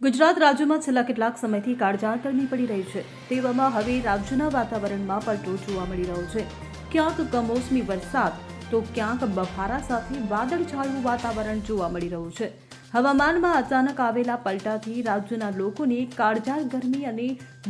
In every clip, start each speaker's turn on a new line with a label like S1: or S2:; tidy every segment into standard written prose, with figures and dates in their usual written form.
S1: ગુજરાત રાજ્યમાં છેલ્લા કેટલાક સમયથી કાળઝાળ ગરમી પડી રહી છે। તેવામાં હવે રાજ્યના વાતાવરણમાં પલટો જોવા મળી રહ્યો છે। ક્યાંક કમોસમી વરસાદ તો ક્યાંક બફારા સાથે વાદળછાયું વાતાવરણ જોવા મળી રહ્યું છે। હવામાનમાં અચાનક આવેલા પલટાથી રાજ્યના લોકોને કાળઝાળ ગરમી અને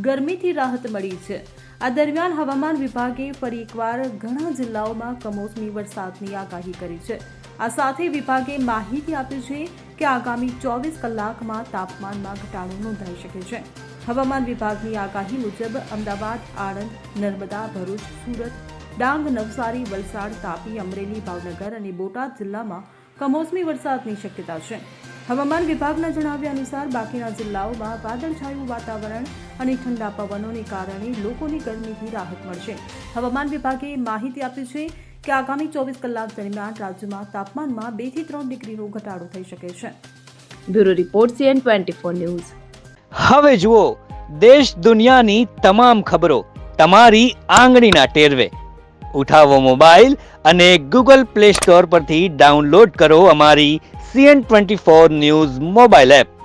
S1: ગરમીથી રાહત મળી છે। આ દરમિયાન હવામાન વિભાગે ફરી એકવાર ઘણા જિલ્લાઓમાં કમોસમી વરસાદની આગાહી કરી છે। આ સાથે વિભાગે માહિતી આપી છે કે આગામી 24 કલાકમાં તાપમાનમાં ઘટાડો નોંધાઈ શકે છે। હવામાન વિભાગની આગાહી મુજબ અમદાવાદ, આણંદ, નર્મદા, ભરૂચ, સુરત, ડાંગ, નવસારી, વલસાડ, તાપી, અમરેલી, ભાવનગર અને બોટાદ જિલ્લામાં કમોસમી વરસાદની શક્યતા છે। હવામાન વિભાગના જણાવ્યા અનુસાર બાકીના જિલ્લાઓમાં વાદળછાયું વાતાવરણ અને ઠંડા પવનોને કારણે લોકોને ગરમીથી રાહત મળશે। હવામાન વિભાગે માહિતી આપી છે કે આગામી 24 કલાક દરમિયાન રાજ્યમાં તાપમાનમાં 2 થી 3 ડિગ્રીનો ઘટાડો થઈ શકે છે।
S2: Bureau report CN24 news.
S3: હવે જુઓ દેશ દુનિયાની તમામ ખબરો તમારી આંગળીના ટેરવે। ઉઠાવો મોબાઈલ અને Google Play Store પરથી ડાઉનલોડ કરો અમારી CN24 ન્યૂઝ મોબાઈલ એપ।